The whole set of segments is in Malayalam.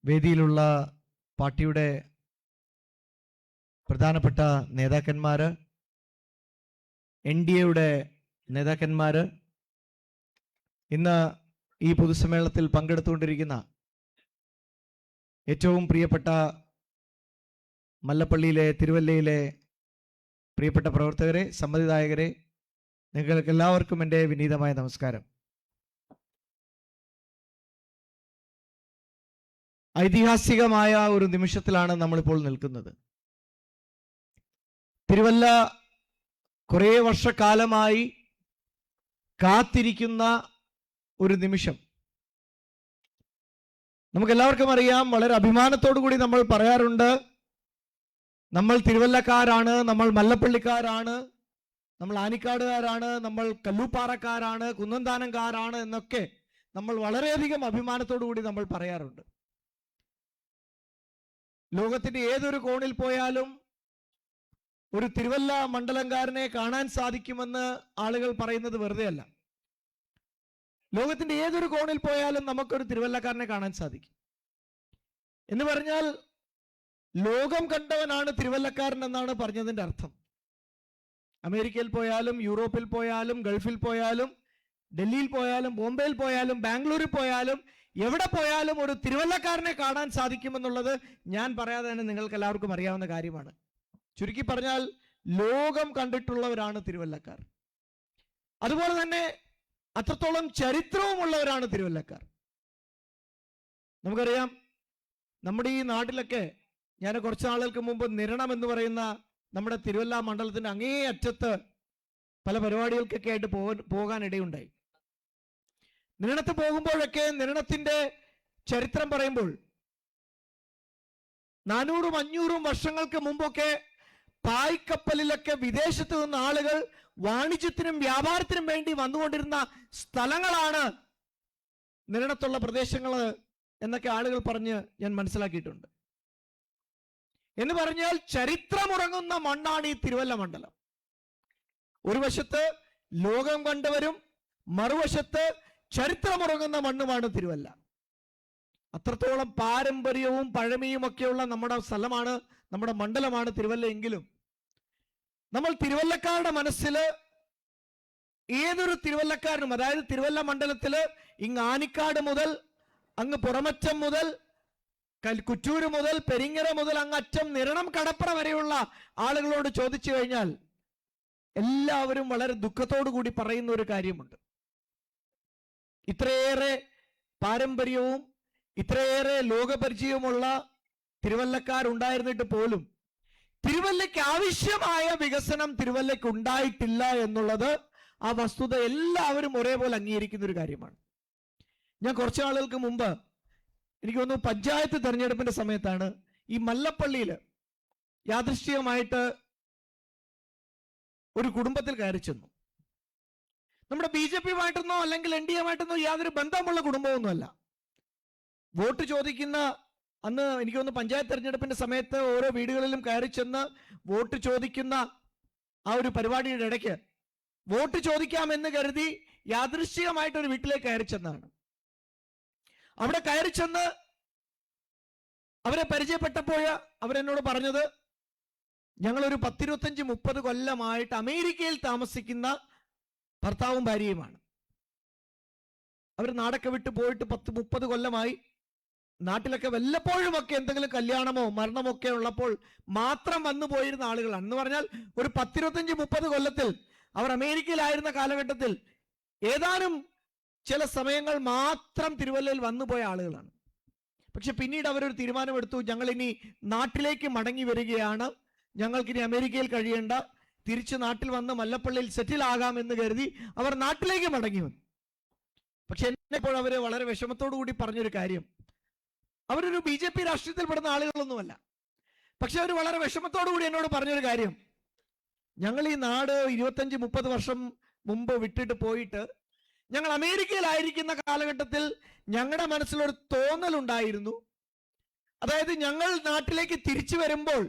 വേദിയിലുള്ള പാർട്ടിയുടെ പ്രധാനപ്പെട്ട നേതാക്കന്മാർ, NDAയുടെ നേതാക്കന്മാർ, ഇന്ന് ഈ പൊതുസമ്മേളനത്തിൽ പങ്കെടുത്തുകൊണ്ടിരിക്കുന്ന ഏറ്റവും പ്രിയപ്പെട്ട മല്ലപ്പള്ളിയിലെ, തിരുവല്ലയിലെ പ്രിയപ്പെട്ട പ്രവർത്തകരെ, സമ്മതിദായകരെ, നിങ്ങൾക്ക് എല്ലാവർക്കും എൻ്റെ വിനീതമായ നമസ്കാരം. ഐതിഹാസികമായ ഒരു നിമിഷത്തിലാണ് നമ്മളിപ്പോൾ നിൽക്കുന്നത്. തിരുവല്ല കുറേ വർഷക്കാലമായി കാത്തിരിക്കുന്ന ഒരു നിമിഷം. നമുക്കെല്ലാവർക്കും അറിയാം, വളരെ അഭിമാനത്തോടു കൂടി നമ്മൾ പറയാറുണ്ട്, നമ്മൾ തിരുവല്ലക്കാരാണ്, നമ്മൾ മല്ലപ്പള്ളിക്കാരാണ്, നമ്മൾ ആനിക്കാടുകാരാണ്, നമ്മൾ കല്ലൂപ്പാറക്കാരാണ്, കുന്നന്താനംകാരാണ് എന്നൊക്കെ നമ്മൾ വളരെയധികം അഭിമാനത്തോടു കൂടി നമ്മൾ പറയാറുണ്ട്. ലോകത്തിന്റെ ഏതൊരു കോണിൽ പോയാലും ഒരു തിരുവല്ല മണ്ഡലംകാരനെ കാണാൻ സാധിക്കുമെന്ന് ആളുകൾ പറയുന്നത് വെറുതെ അല്ല. ലോകത്തിന്റെ ഏതൊരു കോണിൽ പോയാലും നമുക്കൊരു തിരുവല്ലക്കാരനെ കാണാൻ സാധിക്കും. എന്ന് പറഞ്ഞാൽ ലോകം കണ്ടവനാണ് തിരുവല്ലക്കാരൻ എന്നാണ് പറഞ്ഞതിന്റെ അർത്ഥം. അമേരിക്കയിൽ പോയാലും, യൂറോപ്പിൽ പോയാലും, ഗൾഫിൽ പോയാലും, ഡൽഹിയിൽ പോയാലും, ബോംബെയിൽ പോയാലും, ബാംഗ്ലൂരിൽ പോയാലും, എവിടെ പോയാലും ഒരു തിരുവല്ലക്കാരനെ കാണാൻ സാധിക്കുമെന്നുള്ളത് ഞാൻ പറയാതെ തന്നെ നിങ്ങൾക്ക് എല്ലാവർക്കും അറിയാവുന്ന കാര്യമാണ്. ചുരുക്കി പറഞ്ഞാൽ ലോകം കണ്ടിട്ടുള്ളവരാണ് തിരുവല്ലക്കാർ. അതുപോലെ തന്നെ അത്രത്തോളം ചരിത്രവുമുള്ളവരാണ് തിരുവല്ലക്കാർ. നമുക്കറിയാം, നമ്മുടെ ഈ നാട്ടിലൊക്കെ ഞാൻ കുറച്ച് നാളുകൾക്ക് മുമ്പ് നിരണം എന്ന് പറയുന്ന നമ്മുടെ തിരുവല്ല മണ്ഡലത്തിന്റെ അങ്ങേ അറ്റത്ത് പല പരിപാടികൾക്കൊക്കെ ആയിട്ട് പോകാനിടയുണ്ടായി. നിരണത്ത് പോകുമ്പോഴൊക്കെ നിരണത്തിന്റെ ചരിത്രം പറയുമ്പോൾ 400-500 വർഷങ്ങൾക്ക് മുമ്പൊക്കെ പായ്ക്കപ്പലിലൊക്കെ വിദേശത്ത് നിന്ന് ആളുകൾ വാണിജ്യത്തിനും വ്യാപാരത്തിനും വേണ്ടി വന്നുകൊണ്ടിരുന്ന സ്ഥലങ്ങളാണ് നിരണത്തുള്ള പ്രദേശങ്ങൾ എന്നൊക്കെ ആളുകൾ പറഞ്ഞ് ഞാൻ മനസ്സിലാക്കിയിട്ടുണ്ട്. എന്ന് പറഞ്ഞാൽ ചരിത്രമുറങ്ങുന്ന മണ്ണാണ് ഈ തിരുവല്ല മണ്ഡലം. ഒരു വശത്ത് ലോകം കണ്ടവരും മറുവശത്ത് ചരിത്രമുറങ്ങുന്ന മണ്ണുമാണ് തിരുവല്ല. അത്രത്തോളം പാരമ്പര്യവും പഴമയും ഒക്കെയുള്ള നമ്മുടെ സ്ഥലമാണ്, നമ്മുടെ മണ്ഡലമാണ് തിരുവല്ല. എങ്കിലും നമ്മൾ തിരുവല്ലക്കാരുടെ മനസ്സിൽ ഏതൊരു തിരുവല്ലക്കാരനും, അതായത് തിരുവല്ല മണ്ഡലത്തില് ഇങ്ങ് ആനിക്കാട് മുതൽ അങ്ങ് പുറമറ്റം മുതൽ കുറ്റൂര് മുതൽ പെരിങ്ങര മുതൽ അങ്ങ് അറ്റം നിരണം കടപ്പുറ വരെയുള്ള ആളുകളോട് ചോദിച്ചു കഴിഞ്ഞാൽ എല്ലാവരും വളരെ ദുഃഖത്തോടു കൂടി പറയുന്ന ഒരു കാര്യമുണ്ട്. ഇത്രയേറെ പാരമ്പര്യവും ഇത്രയേറെ ലോകപരിചയവുമുള്ള തിരുവല്ലക്കാരുണ്ടായിരുന്നിട്ട് പോലും തിരുവല്ലയ്ക്ക് ആവശ്യമായ വികസനം തിരുവല്ലയ്ക്ക് ഉണ്ടായിട്ടില്ല എന്നുള്ളത് ആ വസ്തുത എല്ലാവരും ഒരേപോലെ അംഗീകരിക്കുന്ന ഒരു കാര്യമാണ്. ഞാൻ കുറച്ച് നാളുകൾക്ക് മുമ്പ്, എനിക്ക് തോന്നുന്നു പഞ്ചായത്ത് തെരഞ്ഞെടുപ്പിന്റെ സമയത്താണ്, ഈ മല്ലപ്പള്ളിയിൽ യാദൃശ്ചികമായിട്ട് ഒരു കുടുംബത്തിൽ കയറി ചെന്നു. നമ്മുടെ BJP-യുമായിട്ടൊന്നോ അല്ലെങ്കിൽ NDA-യുമായിട്ടൊന്നോ യാതൊരു ബന്ധമുള്ള കുടുംബമൊന്നുമല്ല. വോട്ട് ചോദിക്കുന്ന അന്ന്, എനിക്ക് തോന്നുന്നു പഞ്ചായത്ത് തെരഞ്ഞെടുപ്പിന്റെ സമയത്ത് ഓരോ വീടുകളിലും കയറി ചെന്ന് വോട്ട് ചോദിക്കുന്ന ആ ഒരു പരിപാടിയുടെ ഇടയ്ക്ക് വോട്ട് ചോദിക്കാമെന്ന് കരുതി യാദൃശ്ചികമായിട്ട് ഒരു വീട്ടിലേക്ക് കയറി ചെന്നാണ്. അവിടെ കയറി ചെന്ന് അവരെ പരിചയപ്പെട്ടപ്പോൾ അവരെന്നോട് പറഞ്ഞത്, ഞങ്ങളൊരു 10-25-30 കൊല്ലമായിട്ട് അമേരിക്കയിൽ താമസിക്കുന്ന ഭർത്താവും ഭാര്യയുമാണ്. അവർ നാടൊക്കെ വിട്ട് പോയിട്ട് 10-30 കൊല്ലമായി. നാട്ടിലൊക്കെ വല്ലപ്പോഴും ഒക്കെ എന്തെങ്കിലും കല്യാണമോ മരണമോ ഒക്കെ ഉള്ളപ്പോൾ മാത്രം വന്നു പോയിരുന്ന ആളുകളാണ്. എന്ന് പറഞ്ഞാൽ ഒരു 10-25-30 കൊല്ലത്തിൽ അവർ അമേരിക്കയിലായിരുന്ന കാലഘട്ടത്തിൽ ഏതാനും ചില സമയങ്ങൾ മാത്രം തിരുവല്ലയിൽ വന്നുപോയ ആളുകളാണ്. പക്ഷെ പിന്നീട് അവരൊരു തീരുമാനമെടുത്തു, ഞങ്ങൾ ഇനി നാട്ടിലേക്ക് മടങ്ങി വരികയാണ്, ഞങ്ങൾക്കിനി അമേരിക്കയിൽ കഴിയേണ്ട, തിരിച്ച് നാട്ടിൽ വന്ന് മല്ലപ്പള്ളിയിൽ സെറ്റിൽ ആകാമെന്ന് കരുതി അവർ നാട്ടിലേക്ക് മടങ്ങി വന്നു. പക്ഷെ എന്നെപ്പോൾ അവര് വളരെ വിഷമത്തോടു കൂടി പറഞ്ഞൊരു കാര്യം, അവരൊരു BJP രാഷ്ട്രീയത്തിൽ പെടുന്ന ആളുകളൊന്നുമല്ല. പക്ഷെ അവർ വളരെ വിഷമത്തോടു കൂടി എന്നോട് പറഞ്ഞൊരു കാര്യം, ഞങ്ങൾ ഈ നാട് 25-30 വർഷം മുമ്പ് വിട്ടിട്ട് പോയിട്ട് ഞങ്ങൾ അമേരിക്കയിലായിരിക്കുന്ന കാലഘട്ടത്തിൽ ഞങ്ങളുടെ മനസ്സിലൊരു തോന്നലുണ്ടായിരുന്നു, അതായത് ഞങ്ങൾ നാട്ടിലേക്ക് തിരിച്ചു വരുമ്പോൾ,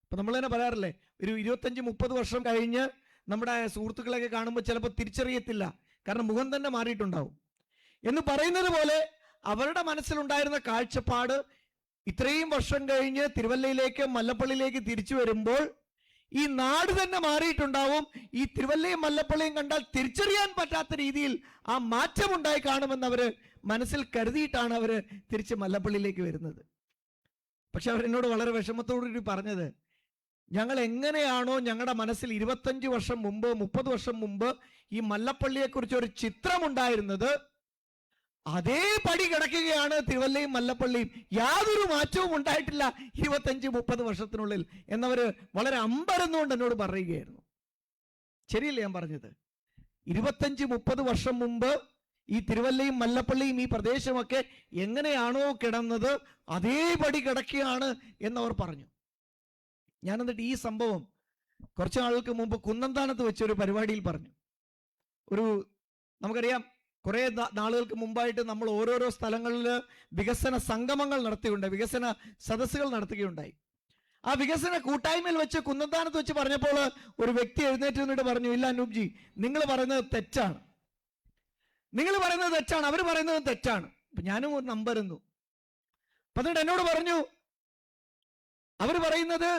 ഇപ്പൊ നമ്മൾ തന്നെ പറയാറില്ലേ, ഒരു 25-30 വർഷം കഴിഞ്ഞ് നമ്മുടെ സുഹൃത്തുക്കളൊക്കെ കാണുമ്പോൾ ചിലപ്പോൾ തിരിച്ചറിയത്തില്ല, കാരണം മുഖം തന്നെ മാറിയിട്ടുണ്ടാവും എന്ന് പറയുന്നത് പോലെ അവരുടെ മനസ്സിലുണ്ടായിരുന്ന കാഴ്ചപ്പാട് ഇത്രയും വർഷം കഴിഞ്ഞ് തിരുവല്ലയിലേക്ക് മല്ലപ്പള്ളിയിലേക്ക് തിരിച്ചു വരുമ്പോൾ ഈ നാട് തന്നെ മാറിയിട്ടുണ്ടാവും. ഈ തിരുവല്ലയും മല്ലപ്പള്ളിയും കണ്ടാൽ തിരിച്ചറിയാൻ പറ്റാത്ത രീതിയിൽ ആ മാറ്റം ഉണ്ടായി കാണുമെന്ന് അവര് മനസ്സിൽ കരുതിയിട്ടാണ് അവര് തിരിച്ച് മല്ലപ്പള്ളിയിലേക്ക് വരുന്നത്. പക്ഷെ അവരെന്നോട് വളരെ വിഷമത്തോടുകൂടി പറഞ്ഞത്, ഞങ്ങൾ എങ്ങനെയാണോ ഞങ്ങളുടെ മനസ്സിൽ 25 വർഷം മുമ്പ് 30 വർഷം മുമ്പ് ഈ മല്ലപ്പള്ളിയെക്കുറിച്ച് ഒരു ചിത്രമുണ്ടായിരുന്നത്, അതേ പടി കിടക്കുകയാണ് തിരുവല്ലയും മല്ലപ്പള്ളിയും. യാതൊരു മാറ്റവും ഉണ്ടായിട്ടില്ല 25-30 വർഷത്തിനുള്ളിൽ എന്നവര് വളരെ അമ്പരന്നുകൊണ്ട് എന്നോട് പറയുകയായിരുന്നു. ശരിയല്ലേ ഞാൻ പറഞ്ഞത്? 25-30 വർഷം മുമ്പ് ഈ തിരുവല്ലയും മല്ലപ്പള്ളിയും ഈ പ്രദേശമൊക്കെ എങ്ങനെയാണോ കിടന്നത് അതേപടി കിടക്കുകയാണ് എന്നവർ പറഞ്ഞു. ഞാൻ എന്നിട്ട് ഈ സംഭവം കുറച്ച് നാളുകൾക്ക് മുമ്പ് കുന്നന്താനത്ത് വെച്ചൊരു പരിപാടിയിൽ പറഞ്ഞു. നമുക്കറിയാം, കുറെ നാളുകൾക്ക് മുമ്പായിട്ട് നമ്മൾ ഓരോരോ സ്ഥലങ്ങളിൽ വികസന സംഗമങ്ങൾ നടത്തിയുണ്ടായി, വികസന സദസ്സുകൾ നടത്തുകയുണ്ടായി. ആ വികസന കൂട്ടായ്മയിൽ വെച്ച് കുന്നന്താനത്ത് വെച്ച് പറഞ്ഞപ്പോൾ ഒരു വ്യക്തി എഴുന്നേറ്റ് നിന്നിട്ട് പറഞ്ഞു, ഇല്ല അനൂപ്ജി, നിങ്ങൾ പറയുന്നത് തെറ്റാണ്, അവർ പറയുന്നത് തെറ്റാണ്. അപ്പൊ ഞാനും ഒരു നമ്പരുന്നു. അപ്പൊ എന്നിട്ട് എന്നോട് പറഞ്ഞു, അവർ പറയുന്നത്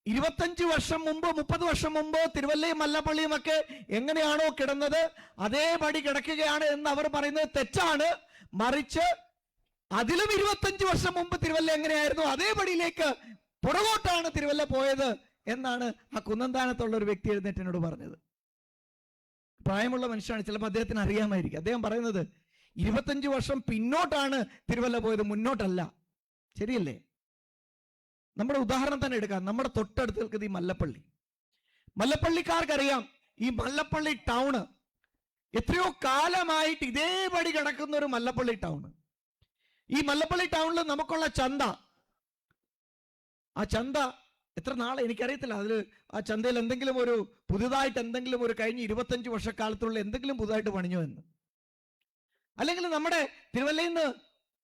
25 വർഷം മുമ്പ് 30 വർഷം മുമ്പ് തിരുവല്ലയും മല്ലപ്പള്ളിയും ഒക്കെ എങ്ങനെയാണോ കിടന്നത് അതേപടി കിടക്കുകയാണ് എന്ന് അവർ പറയുന്നത് തെറ്റാണ്. മറിച്ച് അതിലും 25 വർഷം മുമ്പ് തിരുവല്ല എങ്ങനെയായിരുന്നു അതേപടിയിലേക്ക് പുറകോട്ടാണ് തിരുവല്ല പോയത് എന്നാണ് ആ കുന്നന്താനത്തുള്ള ഒരു വ്യക്തി എഴുന്നേറ്റ് എന്നോട് പറഞ്ഞത്. പ്രായമുള്ള മനുഷ്യനാണ്, ചിലപ്പോൾ അദ്ദേഹത്തിന് അറിയാമായിരിക്കും. അദ്ദേഹം പറയുന്നത് 25 വർഷം പിന്നോട്ടാണ് തിരുവല്ല പോയത്, മുന്നോട്ടല്ല. ശരിയല്ലേ? നമ്മുടെ ഉദാഹരണം തന്നെ എടുക്കാം. നമ്മുടെ തൊട്ടടുത്ത് നിൽക്കുന്നത് ഈ മല്ലപ്പള്ളിക്കാർക്കറിയാം, ഈ മല്ലപ്പള്ളി ടൗണ് എത്രയോ കാലമായിട്ട് ഇതേപടി കിടക്കുന്ന ഒരു മല്ലപ്പള്ളി ടൗണ്. ഈ മല്ലപ്പള്ളി ടൗണിൽ നമുക്കുള്ള ചന്ത, ആ ചന്ത എത്ര നാളെ എനിക്കറിയത്തില്ല. ആ ചന്തയിൽ എന്തെങ്കിലും ഒരു പുതുതായിട്ട് എന്തെങ്കിലും ഒരു കഴിഞ്ഞ 25 വർഷക്കാലത്തുള്ള എന്തെങ്കിലും പുതുതായിട്ട് പണിഞ്ഞോ എന്ന്, അല്ലെങ്കിൽ നമ്മുടെ തിരുവല്ലയിൽ നിന്ന്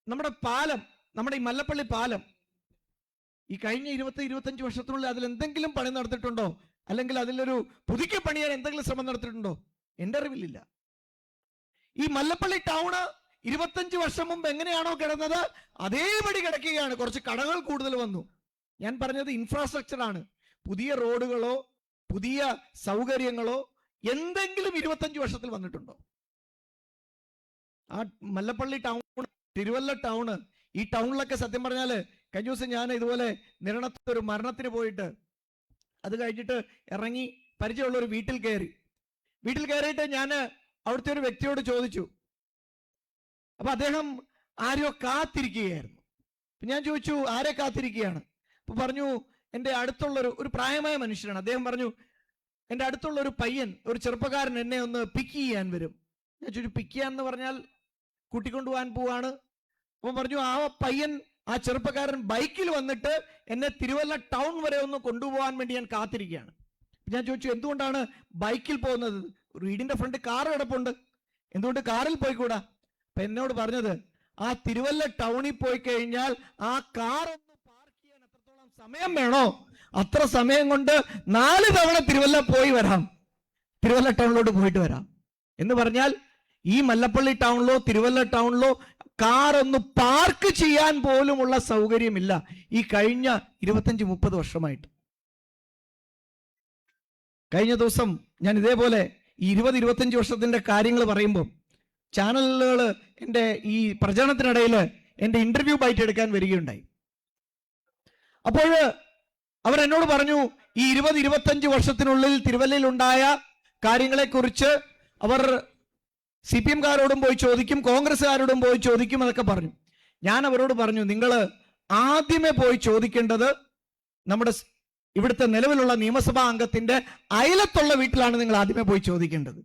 നമ്മുടെ പാലം, നമ്മുടെ ഈ മല്ലപ്പള്ളി പാലം ഈ കഴിഞ്ഞ 20-25 വർഷത്തിനുള്ളിൽ അതിൽ എന്തെങ്കിലും പണി നടത്തിയിട്ടുണ്ടോ, അല്ലെങ്കിൽ അതിലൊരു പുതുക്കി പണിയാൻ എന്തെങ്കിലും ശ്രമം നടത്തിയിട്ടുണ്ടോ? എൻ്റെ അറിവിലില്ല. ഈ മല്ലപ്പള്ളി ടൗണ് 25 വർഷം മുമ്പ് എങ്ങനെയാണോ കിടന്നത് അതേപടി കിടക്കുകയാണ്. കുറച്ച് കടകൾ കൂടുതൽ വന്നു. ഞാൻ പറഞ്ഞത് ഇൻഫ്രാസ്ട്രക്ചർ ആണ്. പുതിയ റോഡുകളോ പുതിയ സൗകര്യങ്ങളോ എന്തെങ്കിലും 25 വർഷത്തിൽ വന്നിട്ടുണ്ടോ? ആ മല്ലപ്പള്ളി ടൗൺ, തിരുവല്ല ടൗണ്, ഈ ടൗണിലൊക്കെ സത്യം പറഞ്ഞാല് കഴിഞ്ഞ ദിവസം ഞാൻ ഇതുപോലെ നിരണത്ത് ഒരു മരണത്തിന് പോയിട്ട് അത് കഴിഞ്ഞിട്ട് ഇറങ്ങി പരിചയമുള്ള ഒരു വീട്ടിൽ കയറിയിട്ട് ഞാൻ അവിടുത്തെ ഒരു വ്യക്തിയോട് ചോദിച്ചു. അപ്പൊ അദ്ദേഹം ആരെയോ കാത്തിരിക്കുകയായിരുന്നു. ഞാൻ ചോദിച്ചു, ആരെ കാത്തിരിക്കുകയാണ്? അപ്പൊ പറഞ്ഞു, എൻ്റെ അടുത്തുള്ള ഒരു പ്രായമായ മനുഷ്യനാണ്. അദ്ദേഹം പറഞ്ഞു, എൻ്റെ അടുത്തുള്ള ഒരു പയ്യൻ, ഒരു ചെറുപ്പക്കാരൻ എന്നെ ഒന്ന് പിക്ക് ചെയ്യാൻ വരും. ഞാൻ ചോദിച്ചു, പിക്ക് ചെയ്യാന്ന് പറഞ്ഞാൽ കൂട്ടിക്കൊണ്ടുപോകാൻ പോവാണ്? അപ്പൊ പറഞ്ഞു, ആ പയ്യൻ, ആ ചെറുപ്പക്കാരൻ ബൈക്കിൽ വന്നിട്ട് എന്നെ തിരുവല്ല ടൗൺ വരെ ഒന്ന് കൊണ്ടുപോകാൻ വേണ്ടി ഞാൻ കാത്തിരിക്കുകയാണ്. ഞാൻ ചോദിച്ചു, എന്തുകൊണ്ടാണ് ബൈക്കിൽ പോകുന്നത്? വീടിന്റെ ഫ്രണ്ട് കാർ കിടപ്പുണ്ട്, എന്തുകൊണ്ട് കാറിൽ പോയിക്കൂടാ? അപ്പൊ എന്നോട് പറഞ്ഞത്, ആ തിരുവല്ല ടൗണിൽ പോയി കഴിഞ്ഞാൽ ആ കാർ ഒന്ന് പാർക്ക് ചെയ്യാൻ എത്രത്തോളം സമയം വേണോ അത്ര സമയം കൊണ്ട് 4 തവണ തിരുവല്ല പോയി വരാം, തിരുവല്ല ടൗണിലോട്ട് പോയിട്ട് വരാം എന്ന് പറഞ്ഞാൽ ഈ മല്ലപ്പള്ളി ടൗണിലോ തിരുവല്ല ടൗണിലോ കാർ ഒന്ന് പാർക്ക് ചെയ്യാൻ പോലുമുള്ള സൗകര്യമില്ല ഈ കഴിഞ്ഞ 25-30 വർഷമായിട്ട്. കഴിഞ്ഞ ദിവസം ഞാൻ ഇതേപോലെ ഈ 20-25 വർഷത്തിന്റെ കാര്യങ്ങൾ പറയുമ്പോൾ ചാനലുകൾ എൻ്റെ ഈ പ്രചരണത്തിനിടയിൽ എൻ്റെ ഇന്റർവ്യൂ ബൈറ്റ് എടുക്കാൻ വരികയുണ്ടായി. അപ്പോൾ അവരെന്നോട് പറഞ്ഞു, ഈ 20-25 വർഷത്തിനുള്ളിൽ തിരുവല്ലയിൽ ഉണ്ടായ കാര്യങ്ങളെക്കുറിച്ച് അവർ CPM-കാരോടും പോയി ചോദിക്കും, കോൺഗ്രസ്സുകാരോടും പോയി ചോദിക്കും എന്നൊക്കെ പറഞ്ഞു. ഞാൻ അവരോട് പറഞ്ഞു, നിങ്ങൾ ആദ്യമേ പോയി ചോദിക്കേണ്ടത് നമ്മുടെ ഇവിടുത്തെ നിലവിലുള്ള നിയമസഭാ അംഗത്തിന്റെ അയലത്തുള്ള വീട്ടിലാണ് നിങ്ങൾ ആദ്യമേ പോയി ചോദിക്കേണ്ടത്.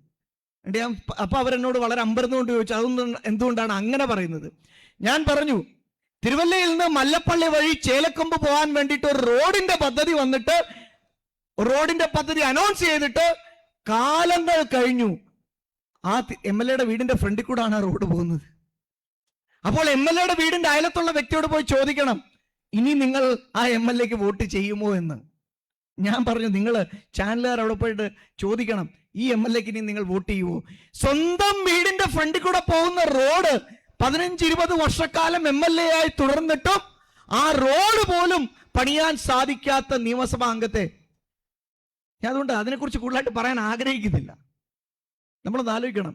അപ്പൊ അവരെന്നോട് വളരെ അമ്പരന്നുകൊണ്ട് ചോദിച്ചു, അതൊന്നും എന്തുകൊണ്ടാണ് അങ്ങനെ പറയുന്നത്? ഞാൻ പറഞ്ഞു, തിരുവല്ലയിൽ നിന്ന് മല്ലപ്പള്ളി വഴി ചേലക്കൊമ്പ് പോകാൻ വേണ്ടിയിട്ട് ഒരു റോഡിന്റെ പദ്ധതി വന്നിട്ട്, റോഡിന്റെ പദ്ധതി അനൗൺസ് ചെയ്തിട്ട് കാലങ്ങൾ കഴിഞ്ഞു. ആ MLA-യുടെ വീടിന്റെ ഫ്രണ്ടിൽ കൂടാണ് ആ റോഡ് പോകുന്നത്. അപ്പോൾ MLA-യുടെ വീടിന്റെ അയലത്തുള്ള വ്യക്തിയോട് പോയി ചോദിക്കണം, ഇനി നിങ്ങൾ ആ MLA-ക്ക് വോട്ട് ചെയ്യുമോ എന്ന്. ഞാൻ പറഞ്ഞു, നിങ്ങൾ ചാനലുകാർ അവിടെ പോയിട്ട് ചോദിക്കണം, ഈ MLA-ക്ക് ഇനി നിങ്ങൾ വോട്ട് ചെയ്യുമോ? സ്വന്തം വീടിന്റെ ഫ്രണ്ടിൽ കൂടെ പോകുന്ന റോഡ് 15-20 വർഷക്കാലം MLA ആയി തുടർന്നിട്ടും ആ റോഡ് പോലും പണിയാൻ സാധിക്കാത്ത നിയമസഭാ അംഗത്തെ ഞാൻ അതുകൊണ്ട് അതിനെക്കുറിച്ച് കൂടുതലായിട്ട് പറയാൻ ആഗ്രഹിക്കുന്നില്ല. നമ്മളൊന്ന് ആലോചിക്കണം,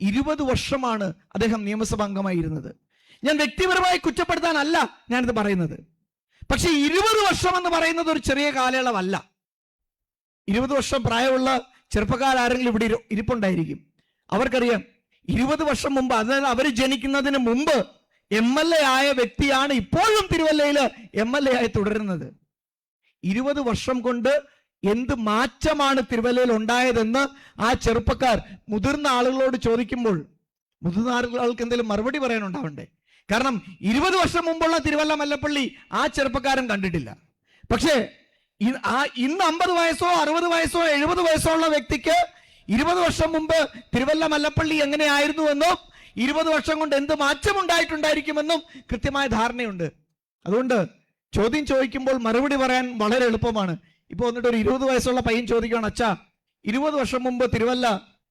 20 വർഷമാണ് അദ്ദേഹം നിയമസഭാ അംഗമായിരുന്നത്. ഞാൻ വ്യക്തിപരമായി കുറ്റപ്പെടുത്താനല്ല ഞാനിത് പറയുന്നത്. പക്ഷെ 20 വർഷം എന്ന് പറയുന്നത് ഒരു ചെറിയ കാലയളവല്ല. 20 വർഷം പ്രായമുള്ള ചെറുപ്പക്കാരെങ്കിലും ഇവിടെ ഇരിപ്പുണ്ടായിരിക്കും. അവർക്കറിയാം 20 വർഷം മുമ്പ്, അതായത് അവർ ജനിക്കുന്നതിന് മുമ്പ് MLA ആയ വ്യക്തിയാണ് ഇപ്പോഴും തിരുവല്ലയിൽ MLA ആയി തുടരുന്നത്. 20 വർഷം കൊണ്ട് എന്ത് മാറ്റമാണ് തിരുവല്ലയിൽ ഉണ്ടായതെന്ന് ആ ചെറുപ്പക്കാർ മുതിർന്ന ആളുകളോട് ചോദിക്കുമ്പോൾ മുതിർന്ന ആളുകൾക്ക് എന്തെങ്കിലും മറുപടി പറയാനുണ്ടാവണ്ടേ? കാരണം 20 വർഷം മുമ്പുള്ള തിരുവല്ല മല്ലപ്പള്ളി ആ ചെറുപ്പക്കാരൻ കണ്ടിട്ടില്ല. പക്ഷേ ഇന്ന് 50 വയസ്സോ 60 വയസ്സോ 70 വയസ്സോ ഉള്ള വ്യക്തിക്ക് 20 വർഷം മുമ്പ് തിരുവല്ല മല്ലപ്പള്ളി എങ്ങനെയായിരുന്നുവെന്നും 20 വർഷം കൊണ്ട് എന്ത് മാറ്റം ഉണ്ടായിട്ടുണ്ടായിരിക്കുമെന്നും കൃത്യമായ ധാരണയുണ്ട്. അതുകൊണ്ട് ചോദ്യം ചോദിക്കുമ്പോൾ മറുപടി പറയാൻ വളരെ എളുപ്പമാണ്. ഇപ്പൊ വന്നിട്ട് ഒരു 20 വയസ്സുള്ള പയ്യൻ ചോദിക്കുകയാണ്, അച്ഛാ 20 വർഷം മുമ്പ് തിരുവല്ല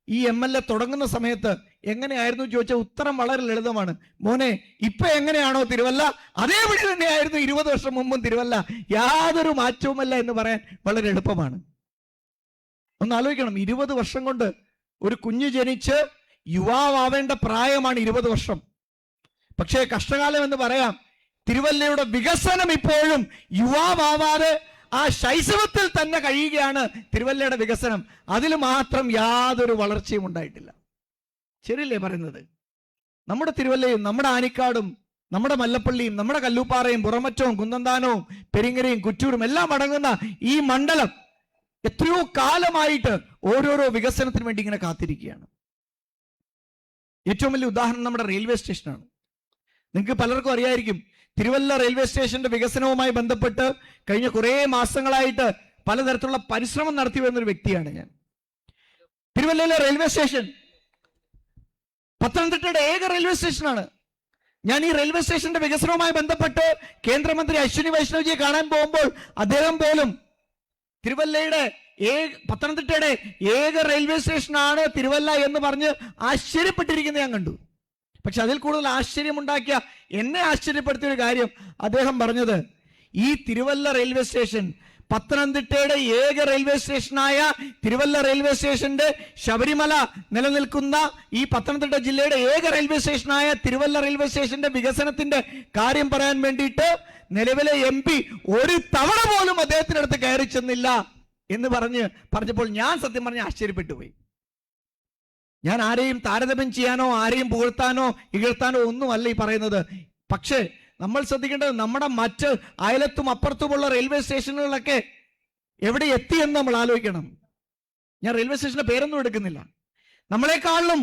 ഈ MLA തുടങ്ങുന്ന സമയത്ത് എങ്ങനെയായിരുന്നു ചോദിച്ച ഉത്തരം വളരെ ലളിതമാണ്. മോനെ, ഇപ്പൊ എങ്ങനെയാണോ തിരുവല്ല അതേപടി തന്നെയായിരുന്നു 20 വർഷം മുമ്പും തിരുവല്ല, യാതൊരു മാറ്റവുമല്ല എന്ന് പറയാൻ വളരെ എളുപ്പമാണ്. ഒന്ന് ആലോചിക്കണം, 20 വർഷം കൊണ്ട് ഒരു കുഞ്ഞ് ജനിച്ച് യുവാവേണ്ട പ്രായമാണ് 20 വർഷം. പക്ഷേ കഷ്ടകാലം എന്ന് പറയാം, തിരുവല്ലയുടെ വികസനം ഇപ്പോഴും യുവാവാതെ ആ ശൈശവത്തിൽ തന്നെ കഴിയുകയാണ് തിരുവല്ലയുടെ വികസനം. അതിൽ മാത്രം യാതൊരു വളർച്ചയും ഉണ്ടായിട്ടില്ല. ശരിയല്ലേ പറയുന്നത്? നമ്മുടെ തിരുവല്ലയും നമ്മുടെ ആനിക്കാടും നമ്മുടെ മല്ലപ്പള്ളിയും നമ്മുടെ കല്ലൂപ്പാറയും പുറമറ്റവും കുന്നന്താനവും പെരിങ്ങരയും കുറ്റൂരും എല്ലാം അടങ്ങുന്ന ഈ മണ്ഡലം എത്രയോ കാലമായിട്ട് ഓരോരോ വികസനത്തിന് വേണ്ടി ഇങ്ങനെ കാത്തിരിക്കുകയാണ്. ഏറ്റവും വലിയ ഉദാഹരണം നമ്മുടെ റെയിൽവേ സ്റ്റേഷനാണ്. നിങ്ങൾക്ക് പലർക്കും അറിയായിരിക്കും, തിരുവല്ല റെയിൽവേ സ്റ്റേഷന്റെ വികസനവുമായി ബന്ധപ്പെട്ട് കഴിഞ്ഞ കുറേ മാസങ്ങളായിട്ട് പലതരത്തിലുള്ള പരിശ്രമം നടത്തി വരുന്നൊരു വ്യക്തിയാണ് ഞാൻ. തിരുവല്ലയിലെ റെയിൽവേ സ്റ്റേഷൻ പത്തനംതിട്ടയുടെ ഏക റെയിൽവേ സ്റ്റേഷനാണ്. ഞാൻ ഈ റെയിൽവേ സ്റ്റേഷന്റെ വികസനവുമായി ബന്ധപ്പെട്ട് കേന്ദ്രമന്ത്രി അശ്വിനി വൈഷ്ണവ്ജിയെ കാണാൻ പോകുമ്പോൾ അദ്ദേഹം പോലും തിരുവല്ലയുടെ പത്തനംതിട്ടയുടെ ഏക റെയിൽവേ സ്റ്റേഷനാണ് തിരുവല്ല എന്ന് പറഞ്ഞ് ആശ്ചര്യപ്പെട്ടിരിക്കുന്നത് ഞാൻ കണ്ടു. പക്ഷെ അതിൽ കൂടുതൽ ആശ്ചര്യമുണ്ടാക്കിയ, എന്നെ ആശ്ചര്യപ്പെടുത്തിയ ഒരു കാര്യം അദ്ദേഹം പറഞ്ഞത്, ഈ തിരുവല്ല റെയിൽവേ സ്റ്റേഷൻ പത്തനംതിട്ടയുടെ ഏക റെയിൽവേ സ്റ്റേഷനായ തിരുവല്ല റെയിൽവേ സ്റ്റേഷന്റെ ശബരിമല നിലനിൽക്കുന്ന ഈ പത്തനംതിട്ട ജില്ലയുടെ ഏക റെയിൽവേ സ്റ്റേഷനായ തിരുവല്ല റെയിൽവേ സ്റ്റേഷന്റെ വികസനത്തിന്റെ കാര്യം പറയാൻ വേണ്ടിയിട്ട് നിലവിലെ MP ഒരു തവണ പോലും അദ്ദേഹത്തിനടുത്ത് കയറി ചെന്നില്ല എന്ന് പറഞ്ഞപ്പോൾ ഞാൻ സത്യം പറഞ്ഞ് ആശ്ചര്യപ്പെട്ടു പോയി. ഞാൻ ആരെയും താരതമ്യം ചെയ്യാനോ ആരെയും പുകഴ്ത്താനോ ഇകഴ്ത്താനോ ഒന്നുമല്ല ഈ പറയുന്നത്. പക്ഷേ നമ്മൾ ശ്രദ്ധിക്കേണ്ടത്, നമ്മുടെ മറ്റ് അയലത്തും അപ്പുറത്തുമുള്ള റെയിൽവേ സ്റ്റേഷനുകളൊക്കെ എവിടെ എത്തിയെന്ന് നമ്മൾ ആലോചിക്കണം. ഞാൻ റെയിൽവേ സ്റ്റേഷന്റെ പേരൊന്നും എടുക്കുന്നില്ല. നമ്മളെക്കാളും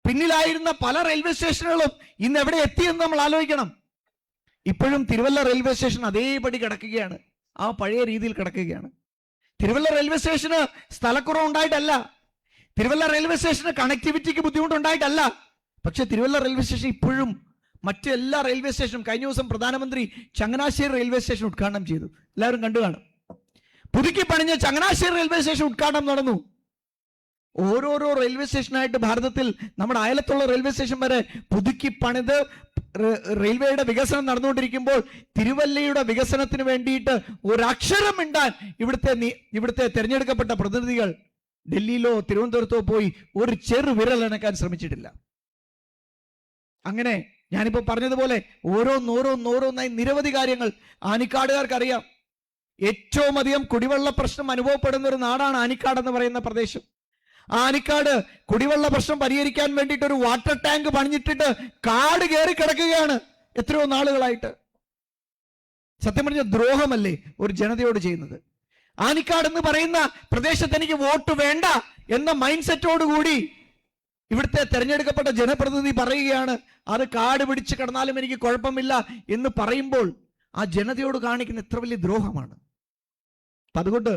പിന്നിലായിരുന്ന പല റെയിൽവേ സ്റ്റേഷനുകളും ഇന്ന് എവിടെ എത്തിയെന്ന് നമ്മൾ ആലോചിക്കണം. ഇപ്പോഴും തിരുവല്ല റെയിൽവേ സ്റ്റേഷൻ അതേപടി കിടക്കുകയാണ്, ആ പഴയ രീതിയിൽ കിടക്കുകയാണ്. തിരുവല്ല റെയിൽവേ സ്റ്റേഷന് സ്ഥലക്കുറവുണ്ടായിട്ടല്ല, തിരുവല്ല റെയിൽവേ സ്റ്റേഷന് കണക്ടിവിറ്റിക്ക് ബുദ്ധിമുട്ടുണ്ടായിട്ടല്ല. പക്ഷെ തിരുവല്ല റെയിൽവേ സ്റ്റേഷൻ ഇപ്പോഴും മറ്റെല്ലാ റെയിൽവേ സ്റ്റേഷനും, കഴിഞ്ഞ ദിവസം പ്രധാനമന്ത്രി ചങ്ങനാശ്ശേരി റെയിൽവേ സ്റ്റേഷൻ ഉദ്ഘാടനം ചെയ്തു, എല്ലാവരും കണ്ടു കാണും. പുതുക്കി പണിഞ്ഞ ചങ്ങനാശ്ശേരി റെയിൽവേ സ്റ്റേഷൻ ഉദ്ഘാടനം നടന്നു. ഓരോരോ റെയിൽവേ സ്റ്റേഷനായിട്ട് ഭാരതത്തിൽ നമ്മുടെ അയലത്തുള്ള റെയിൽവേ സ്റ്റേഷൻ വരെ പുതുക്കി പണിത് റെയിൽവേയുടെ വികസനം നടന്നുകൊണ്ടിരിക്കുമ്പോൾ തിരുവല്ലയുടെ വികസനത്തിന് വേണ്ടിയിട്ട് ഒരക്ഷരം മിണ്ടാൻ ഇവിടുത്തെ തെരഞ്ഞെടുക്കപ്പെട്ട പ്രതിനിധികൾ ഡൽഹിയിലോ തിരുവനന്തപുരത്തോ പോയി ഒരു ചെറു വിരൽ അനക്കാൻ ശ്രമിച്ചിട്ടില്ല. അങ്ങനെ ഞാനിപ്പോ പറഞ്ഞതുപോലെ ഓരോന്നോരോന്നായി നിരവധി കാര്യങ്ങൾ ആനിക്കാടുകാർക്ക് അറിയാം. ഏറ്റവും അധികം കുടിവെള്ള പ്രശ്നം അനുഭവപ്പെടുന്ന ഒരു നാടാണ് ആനിക്കാട് എന്ന് പറയുന്ന പ്രദേശം. ആനിക്കാട് കുടിവെള്ള പ്രശ്നം പരിഹരിക്കാൻ വേണ്ടിയിട്ട് ഒരു വാട്ടർ ടാങ്ക് പണിഞ്ഞിട്ടിട്ട് കാട് കയറി കിടക്കുകയാണ് എത്രയോ നാളുകളായിട്ട്. സത്യം പറഞ്ഞ ദ്രോഹമല്ലേ ഒരു ജനതയോട് ചെയ്യുന്നത്? ആനിക്കാട് എന്ന് പറയുന്ന പ്രദേശത്ത് എനിക്ക് വോട്ട് വേണ്ട എന്ന മൈൻഡ് സെറ്റോടുകൂടി ഇവിടുത്തെ തെരഞ്ഞെടുക്കപ്പെട്ട ജനപ്രതിനിധി പറയുകയാണ്, അത് കാട് പിടിച്ച് കിടന്നാലും എനിക്ക് കുഴപ്പമില്ല എന്ന് പറയുമ്പോൾ ആ ജനതയോട് കാണിക്കുന്ന എത്ര വലിയ ദ്രോഹമാണ്. അപ്പൊ അതുകൊണ്ട്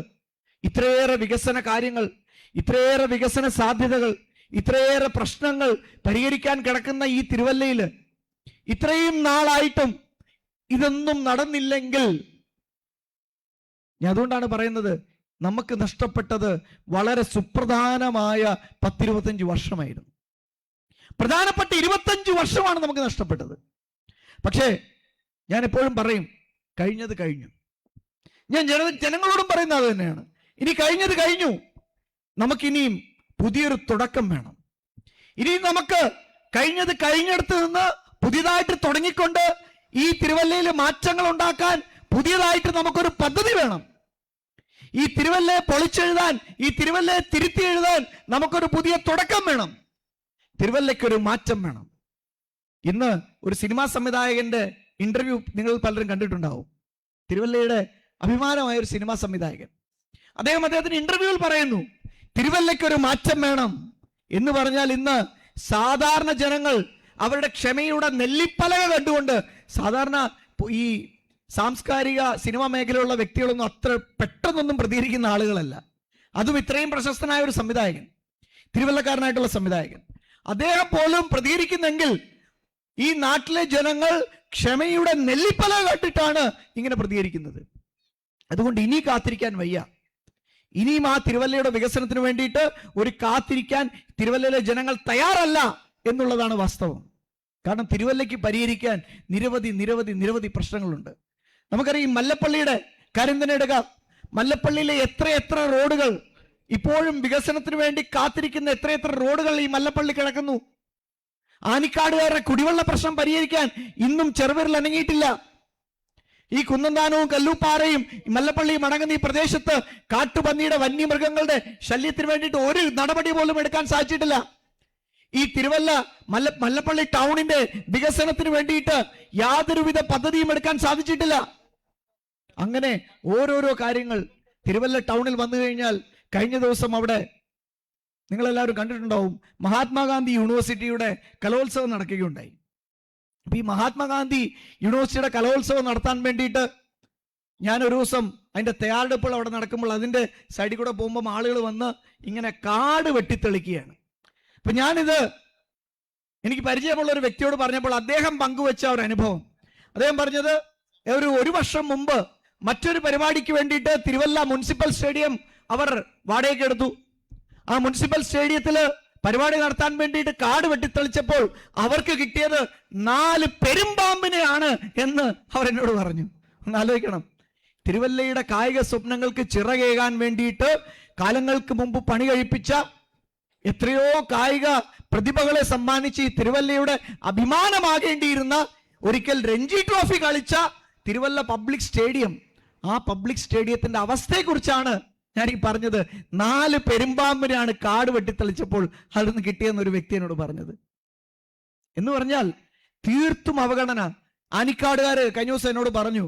ഇത്രയേറെ വികസന കാര്യങ്ങൾ, ഇത്രയേറെ വികസന സാധ്യതകൾ, ഇത്രയേറെ പ്രശ്നങ്ങൾ പരിഹരിക്കാൻ കിടക്കുന്ന ഈ തിരുവല്ലയിൽ ഇത്രയും നാളായിട്ടും ഇതൊന്നും നടന്നില്ലെങ്കിൽ, ഞാൻ അതുകൊണ്ടാണ് പറയുന്നത്, നമുക്ക് നഷ്ടപ്പെട്ടത് വളരെ സുപ്രധാനമായ 10-25 വർഷമായിരുന്നു. പ്രധാനപ്പെട്ട 25 വർഷമാണ് നമുക്ക് നഷ്ടപ്പെട്ടത്. പക്ഷേ ഞാൻ എപ്പോഴും പറയും, കഴിഞ്ഞത് കഴിഞ്ഞു. ഞാൻ ജനങ്ങളോടും പറയുന്നത് അത് തന്നെയാണ്. ഇനി കഴിഞ്ഞത് കഴിഞ്ഞു. നമുക്കിനിയും പുതിയൊരു തുടക്കം വേണം. ഇനിയും നമുക്ക് കഴിഞ്ഞത് കഴിഞ്ഞെടുത്ത് നിന്ന് പുതിയതായിട്ട് തുടങ്ങിക്കൊണ്ട് ഈ തിരുവല്ലയിൽ മാറ്റങ്ങൾ ഉണ്ടാക്കാൻ പുതിയതായിട്ട് നമുക്കൊരു പദ്ധതി വേണം. ഈ തിരുവല്ലയെ പൊളിച്ചെഴുതാൻ, ഈ തിരുവല്ലയെ തിരുത്തി എഴുതാൻ നമുക്കൊരു പുതിയ തുടക്കം വേണം. തിരുവല്ലയ്ക്കൊരു മാറ്റം വേണം. ഇന്ന് ഒരു സിനിമാ സംവിധായകന്റെ ഇന്റർവ്യൂ നിങ്ങൾ പലരും കണ്ടിട്ടുണ്ടാവും. തിരുവല്ലയുടെ അഭിമാനമായ ഒരു സിനിമാ സംവിധായകൻ. അദ്ദേഹത്തിന്റെ ഇന്റർവ്യൂവിൽ പറയുന്നു, തിരുവല്ലയ്ക്കൊരു മാറ്റം വേണം എന്ന് പറഞ്ഞാൽ ഇന്ന് സാധാരണ ജനങ്ങൾ അവരുടെ ക്ഷമയുടെ നെല്ലിപ്പലക കണ്ടുകൊണ്ട്, സാധാരണ ഈ സാംസ്കാരിക സിനിമാ മേഖലയിലുള്ള വ്യക്തികളൊന്നും അത്ര പെട്ടെന്നൊന്നും പ്രതികരിക്കുന്ന ആളുകളല്ല. അതും ഇത്രയും പ്രശസ്തനായ ഒരു സംവിധായകൻ, തിരുവല്ലക്കാരനായിട്ടുള്ള സംവിധായകൻ. അദ്ദേഹം പോലും പ്രതികരിക്കുന്നെങ്കിൽ ഈ നാട്ടിലെ ജനങ്ങൾ ക്ഷമയുടെ നെല്ലിപ്പലക കണ്ടിട്ടാണ് ഇങ്ങനെ പ്രതികരിക്കുന്നത്. അതുകൊണ്ട് ഇനി കാത്തിരിക്കാൻ വയ്യ. ഇനിയും ആ തിരുവല്ലയുടെ വികസനത്തിന് വേണ്ടിയിട്ട് ഒരു കാത്തിരിക്കാൻ തിരുവല്ലയിലെ ജനങ്ങൾ തയ്യാറല്ല എന്നുള്ളതാണ് വാസ്തവം. കാരണം തിരുവല്ലയ്ക്ക് പരിഹരിക്കാൻ നിരവധി നിരവധി നിരവധി പ്രശ്നങ്ങളുണ്ട്. നമുക്കറിയാം, മല്ലപ്പള്ളിയുടെ കാര്യം തന്നെ എടുക്കാം. മല്ലപ്പള്ളിയിലെ എത്രയെത്ര റോഡുകൾ ഇപ്പോഴും വികസനത്തിന് വേണ്ടി കാത്തിരിക്കുന്ന എത്രയെത്ര റോഡുകൾ ഈ മല്ലപ്പള്ളി കിടക്കുന്നു. ആനിക്കാടുകാരുടെ കുടിവെള്ള പ്രശ്നം പരിഹരിക്കാൻ ഇന്നും ചെറുവിരൽ അനങ്ങിയിട്ടില്ല. ഈ കുന്നന്താനവും കല്ലൂപ്പാറയും മല്ലപ്പള്ളിയും അടങ്ങുന്ന ഈ പ്രദേശത്ത് കാട്ടുപന്നിയുടെ വന്യമൃഗങ്ങളുടെ ശല്യത്തിന് വേണ്ടിയിട്ട് ഒരു നടപടി പോലും എടുക്കാൻ സാധിച്ചിട്ടില്ല. ഈ തിരുവല്ല മല്ലപ്പള്ളി ടൗണിന്റെ വികസനത്തിന് വേണ്ടിയിട്ട് യാതൊരുവിധ പദ്ധതിയും എടുക്കാൻ സാധിച്ചിട്ടില്ല. അങ്ങനെ ഓരോരോ കാര്യങ്ങൾ തിരുവല്ല ടൗണിൽ വന്നു കഴിഞ്ഞാൽ, കഴിഞ്ഞ ദിവസം അവിടെ നിങ്ങളെല്ലാവരും കണ്ടിട്ടുണ്ടാവും, മഹാത്മാഗാന്ധി യൂണിവേഴ്സിറ്റിയുടെ കലോത്സവം നടക്കുകയുണ്ടായി. അപ്പൊ ഈ മഹാത്മാഗാന്ധി യൂണിവേഴ്സിറ്റിയുടെ കലോത്സവം നടത്താൻ വേണ്ടിയിട്ട് ഞാൻ ഒരു ദിവസം അതിന്റെ തയ്യാറെടുപ്പുകൾ അവിടെ നടക്കുമ്പോൾ അതിന്റെ സൈഡിൽ കൂടെ പോകുമ്പോൾ ആളുകൾ വന്ന് ഇങ്ങനെ കാട് വെട്ടിത്തെളിക്കുകയാണ്. അപ്പൊ ഞാനിത് എനിക്ക് പരിചയമുള്ള ഒരു വ്യക്തിയോട് പറഞ്ഞപ്പോൾ അദ്ദേഹം പങ്കുവെച്ച ഒരു അനുഭവം, അദ്ദേഹം പറഞ്ഞത്, ഒരു വർഷം മുമ്പ് മറ്റൊരു പരിപാടിക്ക് വേണ്ടിയിട്ട് തിരുവല്ല മുനിസിപ്പൽ സ്റ്റേഡിയം അവർ വാടകയ്ക്ക് എടുത്തു. ആ മുനിസിപ്പൽ സ്റ്റേഡിയത്തില് പരിപാടി നടത്താൻ വേണ്ടിയിട്ട് കാട് വെട്ടിത്തെളിച്ചപ്പോൾ അവർക്ക് കിട്ടിയത് 4 പെരുമ്പാമ്പിനെയാണ് എന്ന് അവർ എന്നോട് പറഞ്ഞു. ഒന്ന് ആലോചിക്കണം, തിരുവല്ലയുടെ കായിക സ്വപ്നങ്ങൾക്ക് ചിറകേകാൻ വേണ്ടിയിട്ട് കാലങ്ങൾക്ക് മുമ്പ് പണി കഴിപ്പിച്ച എത്രയോ കായിക പ്രതിഭകളെ സമ്മാനിച്ച് ഈ തിരുവല്ലയുടെ അഭിമാനമാകേണ്ടിയിരുന്ന, ഒരിക്കൽ രഞ്ജി ട്രോഫി കളിച്ച തിരുവല്ല പബ്ലിക് സ്റ്റേഡിയം, ആ പബ്ലിക് സ്റ്റേഡിയത്തിന്റെ അവസ്ഥയെക്കുറിച്ചാണ് ഞാൻ ഈ പറഞ്ഞത്. 4 പെരുമ്പാമ്പിനെയാണ് കാട് വെട്ടിത്തെളിച്ചപ്പോൾ അതിൽ നിന്ന് കിട്ടിയെന്ന് ഒരു വ്യക്തി എന്നോട് പറഞ്ഞത്. എന്ന് പറഞ്ഞാൽ തീർത്തും അവഗണന. ആനിക്കാടുകാര് കഴിഞ്ഞ ദിവസം എന്നോട് പറഞ്ഞു,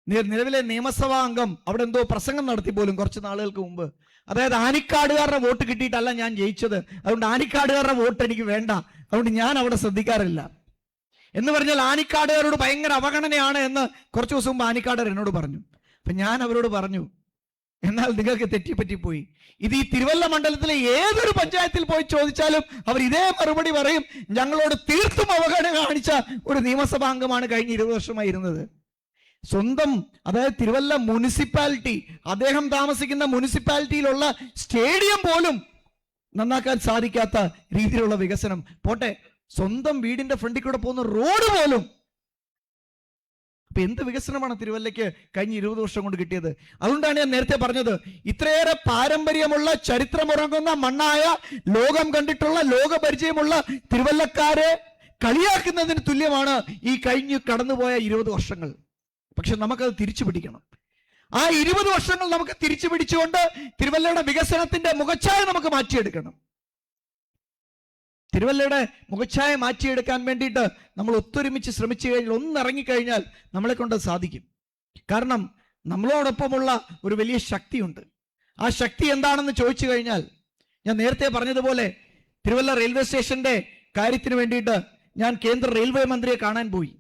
നിലവിലെ നിയമസഭാ അംഗം അവിടെ എന്തോ പ്രസംഗം നടത്തി പോലും കുറച്ച് നാളുകൾക്ക് മുമ്പ്. അതായത് ആനിക്കാടുകാരുടെ വോട്ട് കിട്ടിയിട്ടല്ല ഞാൻ ജയിച്ചത്, അതുകൊണ്ട് ആനിക്കാടുകാരുടെ വോട്ട് എനിക്ക് വേണ്ട, അതുകൊണ്ട് ഞാൻ അവിടെ ശ്രദ്ധിക്കാറില്ല എന്ന് പറഞ്ഞാൽ ആനിക്കാടുകാരോട് ഭയങ്കര അവഗണനയാണ് എന്ന് കുറച്ച് ദിവസം മുമ്പ് ആനിക്കാടുകാർ എന്നോട് പറഞ്ഞു. അപ്പൊ ഞാൻ അവരോട് പറഞ്ഞു, എന്നാൽ നിങ്ങൾക്ക് തെറ്റിപ്പറ്റിപ്പോയി. ഇത് ഈ തിരുവല്ല മണ്ഡലത്തിലെ ഏതൊരു പഞ്ചായത്തിൽ പോയി ചോദിച്ചാലും അവർ ഇതേ മറുപടി പറയും. ഞങ്ങളോട് തീർത്തും അവഗണന കാണിച്ച ഒരു നിയമസഭാ അംഗമാണ് കഴിഞ്ഞ 20 വർഷമായി ഇരുന്നത്. സ്വന്തം, അതായത് തിരുവല്ല മുനിസിപ്പാലിറ്റി, അദ്ദേഹം താമസിക്കുന്ന മുനിസിപ്പാലിറ്റിയിലുള്ള സ്റ്റേഡിയം പോലും നന്നാക്കാൻ സാധിക്കാത്ത രീതിയിലുള്ള വികസനം പോട്ടെ, സ്വന്തം വീടിന്റെ ഫ്രണ്ടിൽ കൂടെ പോകുന്ന റോഡ് പോലും. അപ്പൊ എന്ത് വികസനമാണ് തിരുവല്ലയ്ക്ക് കഴിഞ്ഞ 20 വർഷം കൊണ്ട് കിട്ടിയത്? അതുകൊണ്ടാണ് ഞാൻ നേരത്തെ പറഞ്ഞത്, ഇത്രയേറെ പാരമ്പര്യമുള്ള, ചരിത്രമുറങ്ങുന്ന മണ്ണായ, ലോകം കണ്ടിട്ടുള്ള, ലോകപരിചയമുള്ള തിരുവല്ലക്കാരെ കളിയാക്കുന്നതിന് തുല്യമാണ് ഈ കഴിഞ്ഞു കടന്നുപോയ 20 വർഷങ്ങൾ. പക്ഷെ നമുക്കത് തിരിച്ചു പിടിക്കണം. ആ 20 വർഷങ്ങൾ നമുക്ക് തിരിച്ചു പിടിച്ചുകൊണ്ട് തിരുവല്ലയുടെ വികസനത്തിന്റെ മുഖച്ഛായ നമുക്ക് മാറ്റിയെടുക്കണം. തിരുവല്ലയുടെ മുഖച്ഛായ മാറ്റിയെടുക്കാൻ വേണ്ടിയിട്ട് നമ്മൾ ഒത്തൊരുമിച്ച് ശ്രമിച്ചു കഴിഞ്ഞാൽ, ഒന്നിറങ്ങിക്കഴിഞ്ഞാൽ നമ്മളെ കൊണ്ട് സാധിക്കും. കാരണം നമ്മളോടൊപ്പമുള്ള ഒരു വലിയ ശക്തിയുണ്ട്. ആ ശക്തി എന്താണെന്ന് ചോദിച്ചു കഴിഞ്ഞാൽ, ഞാൻ നേരത്തെ പറഞ്ഞതുപോലെ തിരുവല്ല റെയിൽവേ സ്റ്റേഷന്റെ കാര്യത്തിന് വേണ്ടിയിട്ട് ഞാൻ കേന്ദ്ര റെയിൽവേ മന്ത്രിയെ കാണാൻ പോയി.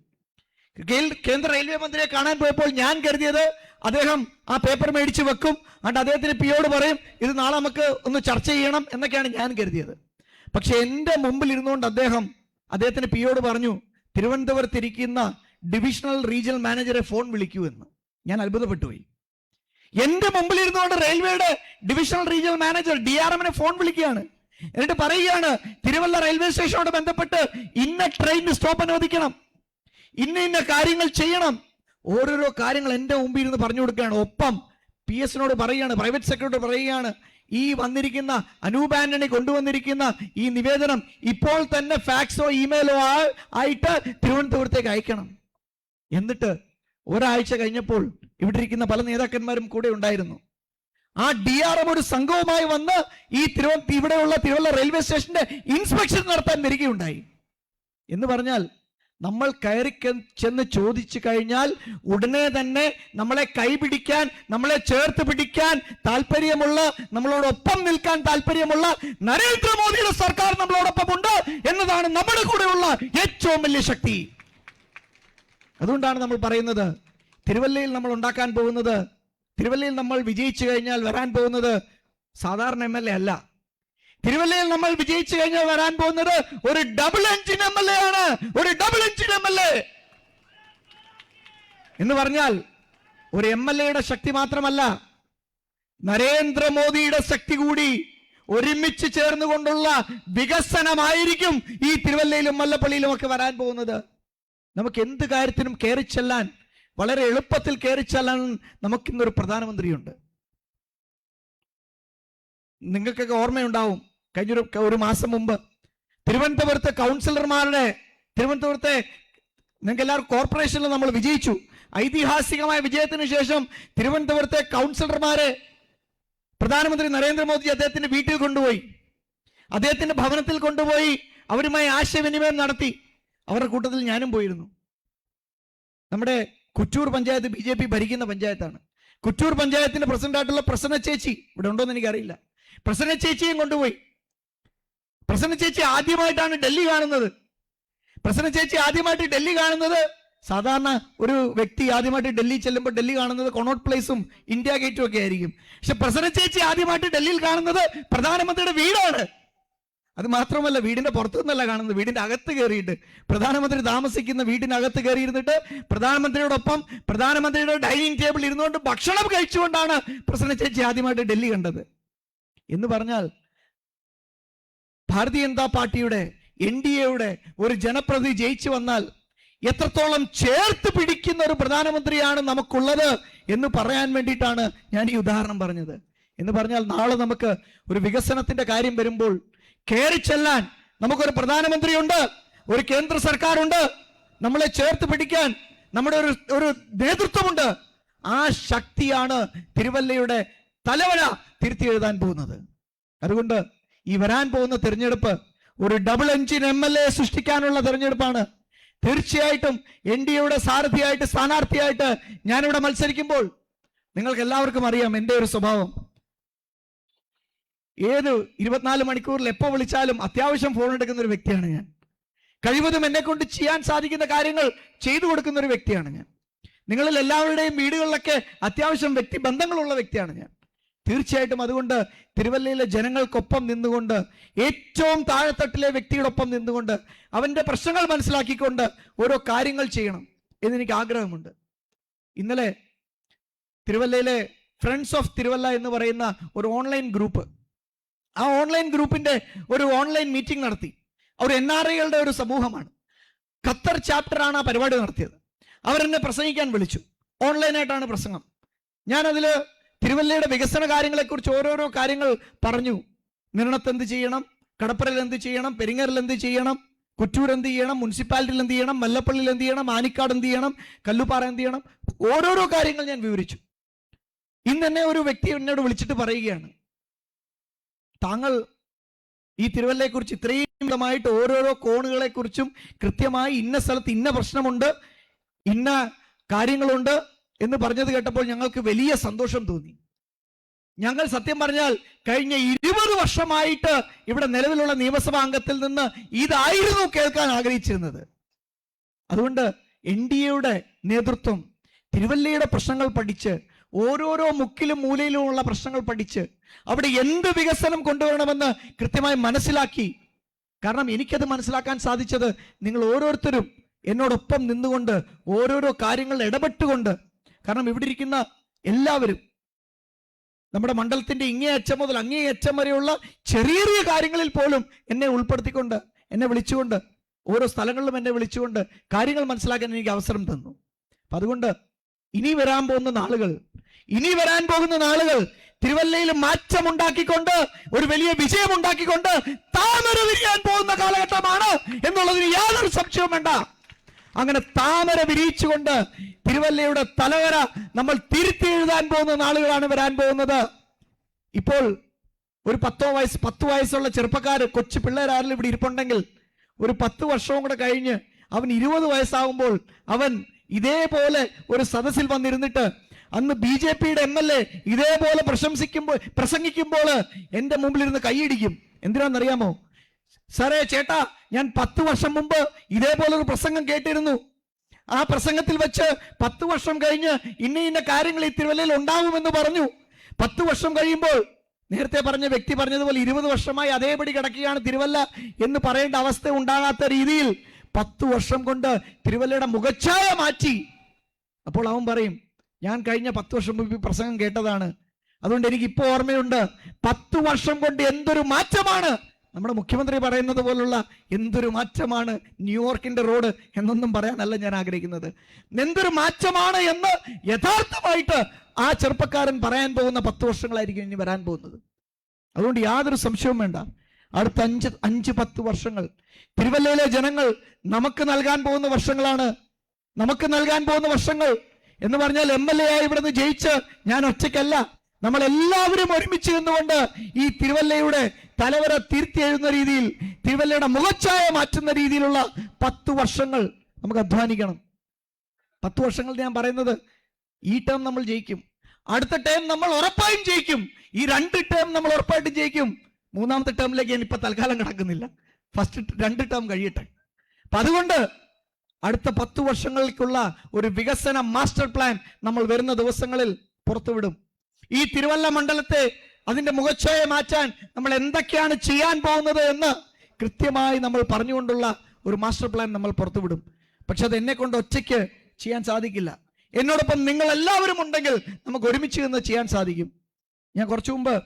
കേന്ദ്ര റെയിൽവേ മന്ത്രിയെ കാണാൻ പോയപ്പോൾ ഞാൻ കരുതിയത് അദ്ദേഹം ആ പേപ്പർ മേടിച്ച് വെക്കും, എന്നിട്ട് അദ്ദേഹത്തിന് പിയോട് പറയും ഇത് നാളെ നമുക്ക് ഒന്ന് ചർച്ച ചെയ്യണം എന്നൊക്കെയാണ് ഞാൻ കരുതിയത്. പക്ഷെ എൻ്റെ മുമ്പിൽ ഇരുന്നുകൊണ്ട് അദ്ദേഹത്തിന് പിയോട് പറഞ്ഞു, തിരുവനന്തപുരത്ത് ഇരിക്കുന്ന ഡിവിഷണൽ റീജിയണൽ മാനേജറെ ഫോൺ വിളിക്കൂ എന്ന്. ഞാൻ അത്ഭുതപ്പെട്ടു പോയി. എൻ്റെ മുമ്പിൽ ഇരുന്നുകൊണ്ട് റെയിൽവേയുടെ divisional regional manager DRM phone വിളിക്കുകയാണ്. എന്നിട്ട് പറയുകയാണ് തിരുവല്ല റെയിൽവേ സ്റ്റേഷനോട് ബന്ധപ്പെട്ട് ഇന്ന ട്രെയിൻ സ്റ്റോപ്പ് അനുവദിക്കണം, ഇന്ന കാര്യങ്ങൾ ചെയ്യണം. ഓരോരോ കാര്യങ്ങൾ എൻ്റെ മുമ്പിൽ ഇരുന്ന് പറഞ്ഞു കൊടുക്കുകയാണ്. ഒപ്പം PS പറയുകയാണ്, പ്രൈവറ്റ് സെക്രട്ടറി പറയുകയാണ്, ഈ വന്നിരിക്കുന്ന അനൂപ് ആന്റണി കൊണ്ടുവന്നിരിക്കുന്ന ഈ നിവേദനം ഇപ്പോൾ തന്നെ ഫാക്സോ ഇമെയിലോ ആയിട്ട് തിരുവനന്തപുരത്തേക്ക് അയക്കണം. എന്നിട്ട് ഒരാഴ്ച കഴിഞ്ഞപ്പോൾ ഇവിടെ ഇരിക്കുന്ന പല നേതാക്കന്മാരും കൂടെ ഉണ്ടായിരുന്നു. ആ DRM ഒരു സംഘവുമായി വന്ന് ഈ ഇവിടെയുള്ള തിരുവല്ല റെയിൽവേ സ്റ്റേഷന്റെ ഇൻസ്പെക്ഷൻ നടത്താൻ വരികയുണ്ടായി. എന്ന് പറഞ്ഞാൽ നമ്മൾ കയറി ചെന്ന് ചോദിച്ചു കഴിഞ്ഞാൽ ഉടനെ തന്നെ നമ്മളെ കൈപിടിക്കാൻ, നമ്മളെ ചേർത്ത് പിടിക്കാൻ താല്പര്യമുള്ള, നമ്മളോടൊപ്പം നിൽക്കാൻ താല്പര്യമുള്ള നരേന്ദ്രമോദിയുടെ സർക്കാർ നമ്മളോടൊപ്പം ഉണ്ട് എന്നതാണ് നമ്മുടെ കൂടെയുള്ള ഏറ്റവും വലിയ ശക്തി. അതുകൊണ്ടാണ് നമ്മൾ പറയുന്നത്, തിരുവല്ലയിൽ നമ്മൾ ഉണ്ടാക്കാൻ പോകുന്നത്, തിരുവല്ലയിൽ നമ്മൾ വിജയിച്ചു കഴിഞ്ഞാൽ വരാൻ പോകുന്നത് സാധാരണ MLA അല്ല. തിരുവല്ലയിൽ നമ്മൾ വിജയിച്ചു കഴിഞ്ഞാൽ വരാൻ പോകുന്നത് ഒരു ഡബിൾ എഞ്ചിൻ MLA ആണ്. ഒരു ഡബിൾ എഞ്ചിൻ MLA എന്ന് പറഞ്ഞാൽ ഒരു MLAയുടെ ശക്തി മാത്രമല്ല, നരേന്ദ്രമോദിയുടെ ശക്തി കൂടി ഒരുമിച്ച് ചേർന്നുകൊണ്ടുള്ള വികസനമായിരിക്കും ഈ തിരുവല്ലയിലും മല്ലപ്പള്ളിയിലും ഒക്കെ വരാൻ പോകുന്നത്. നമുക്ക് എന്ത് കാര്യത്തിനും കയറിച്ചെല്ലാൻ, വളരെ എളുപ്പത്തിൽ കയറിച്ചെല്ലാൻ നമുക്കിന്നൊരു പ്രധാനമന്ത്രിയുണ്ട്. നിങ്ങൾക്കൊക്കെ ഓർമ്മയുണ്ടാവും, കഴിഞ്ഞൊരു മാസം മുമ്പ് തിരുവനന്തപുരത്തെ കൗൺസിലർമാരുടെ, തിരുവനന്തപുരത്തെ നിങ്ങൾക്ക് എല്ലാവർക്കും കോർപ്പറേഷനിൽ നമ്മൾ വിജയിച്ചു. ഐതിഹാസികമായ വിജയത്തിന് ശേഷം തിരുവനന്തപുരത്തെ കൗൺസിലർമാരെ പ്രധാനമന്ത്രി നരേന്ദ്രമോദി അദ്ദേഹത്തിന്റെ വീട്ടിൽ കൊണ്ടുപോയി, അദ്ദേഹത്തിന്റെ ഭവനത്തിൽ കൊണ്ടുപോയി അവരുമായി ആശയവിനിമയം നടത്തി. അവരുടെ കൂട്ടത്തിൽ ഞാനും പോയിരുന്നു. നമ്മുടെ കുറ്റൂർ പഞ്ചായത്ത് BJP ഭരിക്കുന്ന പഞ്ചായത്താണ്. കുറ്റൂർ പഞ്ചായത്തിന്റെ പ്രസിഡന്റായിട്ടുള്ള പ്രസന്ന ചേച്ചി ഇവിടെ ഉണ്ടോന്ന് എനിക്കറിയില്ല. പ്രസന്ന ചേച്ചിയും കൊണ്ടുപോയി. പ്രസന്ന ചേച്ചി ആദ്യമായിട്ടാണ് ഡൽഹി കാണുന്നത്. പ്രസന്ന ചേച്ചി ആദ്യമായിട്ട് ഡൽഹി കാണുന്നത്, സാധാരണ ഒരു വ്യക്തി ആദ്യമായിട്ട് ഡൽഹി ചെല്ലുമ്പോൾ ഡൽഹി കാണുന്നത് കൊണോട്ട് പ്ലേസും ഇന്ത്യ ഗേറ്റും ഒക്കെ ആയിരിക്കും. പക്ഷെ പ്രസന്ന ചേച്ചി ആദ്യമായിട്ട് ഡൽഹിയിൽ കാണുന്നത് പ്രധാനമന്ത്രിയുടെ വീടാണ്. അത് മാത്രമല്ല, വീടിന്റെ പുറത്തു നിന്നല്ല കാണുന്നത്, വീടിന്റെ അകത്ത് കയറിയിട്ട്, പ്രധാനമന്ത്രി താമസിക്കുന്ന വീടിനകത്ത് കയറിയിരുന്നിട്ട് പ്രധാനമന്ത്രിയോടൊപ്പം പ്രധാനമന്ത്രിയുടെ ഡൈനിങ് ടേബിൾ ഇരുന്നുകൊണ്ട് ഭക്ഷണം കഴിച്ചുകൊണ്ടാണ് പ്രസന്ന ചേച്ചി ആദ്യമായിട്ട് ഡൽഹി കണ്ടത്. എന്ന് പറഞ്ഞാൽ ഭാരതീയ ജനതാ പാർട്ടിയുടെ NDAയുടെ ഒരു ജനപ്രതിനിധി ജയിച്ചു വന്നാൽ എത്രത്തോളം ചേർത്ത് പിടിക്കുന്ന ഒരു പ്രധാനമന്ത്രിയാണ് നമുക്കുള്ളത് എന്ന് പറയാൻ വേണ്ടിയിട്ടാണ് ഞാൻ ഈ ഉദാഹരണം പറഞ്ഞത്. എന്ന് പറഞ്ഞാൽ നാളെ നമുക്ക് ഒരു വികസനത്തിന്റെ കാര്യം വരുമ്പോൾ കയറി ചെല്ലാൻ നമുക്കൊരു പ്രധാനമന്ത്രിയുണ്ട്, ഒരു കേന്ദ്ര സർക്കാരുണ്ട്, നമ്മളെ ചേർത്ത് പിടിക്കാൻ നമ്മുടെ ഒരു നേതൃത്വമുണ്ട്. ആ ശക്തിയാണ് തിരുവല്ലയുടെ തലവര തിരുത്തി എഴുതാൻ പോകുന്നത്. അതുകൊണ്ട് ഈ വരാൻ പോകുന്ന തെരഞ്ഞെടുപ്പ് ഒരു ഡബിൾ എഞ്ചിൻ MLA സൃഷ്ടിക്കാനുള്ള തെരഞ്ഞെടുപ്പാണ്. തീർച്ചയായിട്ടും NDAയുടെ സാരഥിയായിട്ട്, സ്ഥാനാർത്ഥിയായിട്ട് ഞാനിവിടെ മത്സരിക്കുമ്പോൾ നിങ്ങൾക്ക് എല്ലാവർക്കും അറിയാം എൻ്റെ ഒരു സ്വഭാവം. ഏത് 24 മണിക്കൂറിൽ എപ്പോൾ വിളിച്ചാലും അത്യാവശ്യം ഫോൺ എടുക്കുന്ന ഒരു വ്യക്തിയാണ് ഞാൻ. കഴിവതും എന്നെ കൊണ്ട് ചെയ്യാൻ സാധിക്കുന്ന കാര്യങ്ങൾ ചെയ്തു കൊടുക്കുന്ന ഒരു വ്യക്തിയാണ് ഞാൻ. നിങ്ങളിൽ എല്ലാവരുടെയും വീടുകളിലൊക്കെ അത്യാവശ്യം വ്യക്തിബന്ധങ്ങളുള്ള വ്യക്തിയാണ് ഞാൻ. തീർച്ചയായിട്ടും അതുകൊണ്ട് തിരുവല്ലയിലെ ജനങ്ങൾക്കൊപ്പം നിന്നുകൊണ്ട്, ഏറ്റവും താഴെത്തട്ടിലെ വ്യക്തിയോടൊപ്പം നിന്നുകൊണ്ട്, അവൻ്റെ പ്രശ്നങ്ങൾ മനസ്സിലാക്കിക്കൊണ്ട് ഓരോ കാര്യങ്ങൾ ചെയ്യണം എന്നെനിക്ക് ആഗ്രഹമുണ്ട്. ഇന്നലെ തിരുവല്ലയിലെ ഫ്രണ്ട്സ് ഓഫ് തിരുവല്ല എന്ന് പറയുന്ന ഒരു ഓൺലൈൻ ഗ്രൂപ്പ്, ആ ഓൺലൈൻ ഗ്രൂപ്പിന്റെ ഒരു ഓൺലൈൻ മീറ്റിംഗ് നടത്തി. അവർ NRIകളുടെ ഒരു സമൂഹമാണ്. ഖത്തർ ചാപ്റ്ററാണ് ആ പരിപാടി നടത്തിയത്. അവരെന്നെ പ്രസംഗിക്കാൻ വിളിച്ചു. ഓൺലൈനായിട്ടാണ് പ്രസംഗം. ഞാനതിൽ തിരുവല്ലയുടെ വികസന കാര്യങ്ങളെക്കുറിച്ച് ഓരോരോ കാര്യങ്ങൾ പറഞ്ഞു. നിരണത്ത് എന്ത് ചെയ്യണം, കടപ്പുറയിൽ എന്ത് ചെയ്യണം, പെരിങ്ങറിൽ എന്ത് ചെയ്യണം, കുറ്റൂർ എന്ത് ചെയ്യണം, മുനിസിപ്പാലിറ്റിയിൽ എന്ത് ചെയ്യണം, മല്ലപ്പള്ളിയിൽ എന്ത് ചെയ്യണം, ആനിക്കാട് എന്ത് ചെയ്യണം, കല്ലുപാറ എന്ത് ചെയ്യണം, ഓരോരോ കാര്യങ്ങൾ ഞാൻ വിവരിച്ചു. ഇന്ന് തന്നെ ഒരു വ്യക്തി എന്നോട് വിളിച്ചിട്ട് പറയുകയാണ്, താങ്കൾ ഈ തിരുവല്ലയെക്കുറിച്ച് ഇത്രയും വിധമായിട്ട് ഓരോരോ കോണുകളെ കുറിച്ചും കൃത്യമായി ഇന്ന സ്ഥലത്ത് ഇന്ന പ്രശ്നമുണ്ട്, ഇന്ന കാര്യങ്ങളുണ്ട് എന്ന് പറഞ്ഞത് കേട്ടപ്പോൾ ഞങ്ങൾക്ക് വലിയ സന്തോഷം തോന്നി. ഞങ്ങൾ സത്യം പറഞ്ഞാൽ കഴിഞ്ഞ 20 വർഷമായിട്ട് ഇവിടെ നിലവിലുള്ള നിയമസഭാ അംഗത്തിൽ നിന്ന് ഇതായിരുന്നു കേൾക്കാൻ ആഗ്രഹിച്ചിരുന്നത്. അതുകൊണ്ട് NDAയുടെ നേതൃത്വം തിരുവല്ലയുടെ പ്രശ്നങ്ങൾ പഠിച്ച്, ഓരോരോ മുക്കിലും മൂലയിലുമുള്ള പ്രശ്നങ്ങൾ പഠിച്ച് അവിടെ എന്ത് വികസനം കൊണ്ടുവരണമെന്ന് കൃത്യമായി മനസ്സിലാക്കി. കാരണം എനിക്കത് മനസ്സിലാക്കാൻ സാധിച്ചത് നിങ്ങൾ ഓരോരുത്തരും എന്നോടൊപ്പം നിന്നുകൊണ്ട് ഓരോരോ കാര്യങ്ങൾ ഇടപെട്ടുകൊണ്ട്. കാരണം ഇവിടെ ഇരിക്കുന്ന എല്ലാവരും നമ്മുടെ മണ്ഡലത്തിന്റെ ഇങ്ങേയറ്റം മുതൽ അങ്ങേയറ്റം വരെയുള്ള ചെറിയ ചെറിയ കാര്യങ്ങളിൽ പോലും എന്നെ ഉൾപ്പെടുത്തിക്കൊണ്ട്, എന്നെ വിളിച്ചുകൊണ്ട്, ഓരോ സ്ഥലങ്ങളിലും എന്നെ വിളിച്ചുകൊണ്ട് കാര്യങ്ങൾ മനസ്സിലാക്കാൻ എനിക്ക് അവസരം തന്നു. അപ്പൊ അതുകൊണ്ട് ഇനി വരാൻ പോകുന്ന നാളുകൾ തിരുവല്ലയിൽ മാറ്റമുണ്ടാക്കിക്കൊണ്ട്, ഒരു വലിയ വിജയമുണ്ടാക്കിക്കൊണ്ട് താമര വിരിയാൻ പോകുന്ന കാലഘട്ടമാണ് എന്നുള്ളതിന് യാതൊരു സംശയവും വേണ്ട. അങ്ങനെ താമര വിരിയിച്ചുകൊണ്ട് തിരുവല്ലയുടെ തലവര നമ്മൾ തിരുത്തി എഴുതാൻ പോകുന്ന നാളുകളാണ് വരാൻ പോകുന്നത്. ഇപ്പോൾ ഒരു 10 വയസ്സുള്ള ചെറുപ്പക്കാർ, കൊച്ചു പിള്ളേരാരെങ്കിലും ഇവിടെ ഇരിപ്പുണ്ടെങ്കിൽ, ഒരു 10 വർഷവും കൂടെ കഴിഞ്ഞ് അവൻ 20 വയസ്സാവുമ്പോൾ അവൻ ഇതേപോലെ ഒരു സദസ്സിൽ വന്നിരുന്നിട്ട് അന്ന് BJPയുടെ MLA ഇതേപോലെ പ്രസംഗിക്കുമ്പോൾ എൻ്റെ മുമ്പിലിരുന്ന് കൈയടിക്കും. എന്തിനാണെന്നറിയാമോ? സാറേ, ചേട്ടാ, ഞാൻ 10 വർഷം മുമ്പ് ഇതേപോലെ ഒരു പ്രസംഗം കേട്ടിരുന്നു. ആ പ്രസംഗത്തിൽ വെച്ച് 10 വർഷം കഴിഞ്ഞ് ഇന്ന കാര്യങ്ങൾ ഈ തിരുവല്ലയിൽ ഉണ്ടാവുമെന്ന് പറഞ്ഞു. 10 വർഷം കഴിയുമ്പോൾ നേരത്തെ പറഞ്ഞ വ്യക്തി പറഞ്ഞതുപോലെ 20 വർഷമായി അതേപടി കിടക്കുകയാണ് തിരുവല്ല എന്ന് പറയേണ്ട അവസ്ഥ ഉണ്ടാകാത്ത രീതിയിൽ 10 വർഷം കൊണ്ട് തിരുവല്ലയുടെ മുഖച്ഛായ മാറ്റി. അപ്പോൾ അവൻ പറയും, ഞാൻ കഴിഞ്ഞ 10 വർഷം മുമ്പ് പ്രസംഗം കേട്ടതാണ്, അതുകൊണ്ട് എനിക്ക് ഇപ്പോൾ ഓർമ്മയുണ്ട്. 10 വർഷം കൊണ്ട് എന്തൊരു മാറ്റമാണ്. നമ്മുടെ മുഖ്യമന്ത്രി പറയുന്നത് പോലുള്ള എന്തൊരു മാറ്റമാണ്. ന്യൂയോർക്കിന്റെ റോഡ് എന്നൊന്നും പറയാനല്ല ഞാൻ ആഗ്രഹിക്കുന്നത്. എന്തൊരു മാറ്റമാണ് എന്ന് യഥാർത്ഥമായിട്ട് ആ ചെറുപ്പക്കാരൻ പറയാൻ പോകുന്ന 10 വർഷങ്ങളായിരിക്കും ഇനി വരാൻ പോകുന്നത്. അതുകൊണ്ട് യാതൊരു സംശയവും വേണ്ട. അടുത്ത 5-10 വർഷങ്ങൾ തിരുവല്ലയിലെ ജനങ്ങൾ നമുക്ക് നൽകാൻ പോകുന്ന വർഷങ്ങളാണ്. നമുക്ക് നൽകാൻ പോകുന്ന വർഷങ്ങൾ എന്ന് പറഞ്ഞാൽ MLA ആയി ഇവിടുന്ന് ജയിച്ച് ഞാൻ ഒറ്റയ്ക്കല്ല, നമ്മൾ എല്ലാവരും ഒരുമിച്ച് നിന്നുകൊണ്ട് ഈ തിരുവല്ലയുടെ തലവര തിരുത്തി എഴുതുന്ന രീതിയിൽ, തിരുവല്ലയുടെ മുഖച്ഛായ മാറ്റുന്ന രീതിയിലുള്ള 10 വർഷങ്ങൾ നമുക്ക് അധ്വാനിക്കണം. 10 വർഷങ്ങൾ ഞാൻ പറയുന്നത്, ഈ ടേം നമ്മൾ ജയിക്കും, അടുത്ത ടേം നമ്മൾ ഉറപ്പായും ജയിക്കും, ഈ 2 ടേം നമ്മൾ ഉറപ്പായിട്ടും ജയിക്കും. 3ാമത്തെ ടേമിലേക്ക് ഞാൻ ഇപ്പൊ തൽക്കാലം കിടക്കുന്നില്ല. ഫസ്റ്റ് 2 ടേം കഴിയട്ടെ. അപ്പൊ അതുകൊണ്ട് അടുത്ത 10 വർഷങ്ങൾക്കുള്ള ഒരു വികസന മാസ്റ്റർ പ്ലാൻ നമ്മൾ വരുന്ന ദിവസങ്ങളിൽ പുറത്തുവിടും. ഈ തിരുവല്ല മണ്ഡലത്തെ, അതിന്റെ മുഖച്ഛായ മാറ്റാൻ നമ്മൾ എന്തൊക്കെയാണ് ചെയ്യാൻ പോകുന്നത് എന്ന് കൃത്യമായി നമ്മൾ പറഞ്ഞുകൊണ്ടുള്ള ഒരു മാസ്റ്റർ പ്ലാൻ നമ്മൾ പുറത്തുവിടും. പക്ഷെ അത് എന്നെ കൊണ്ട് ഒറ്റയ്ക്ക് ചെയ്യാൻ സാധിക്കില്ല. എന്നോടൊപ്പം നിങ്ങൾ എല്ലാവരും ഉണ്ടെങ്കിൽ നമുക്ക് ഒരുമിച്ച് നിന്ന് ചെയ്യാൻ സാധിക്കും. ഞാൻ കുറച്ചു മുമ്പ്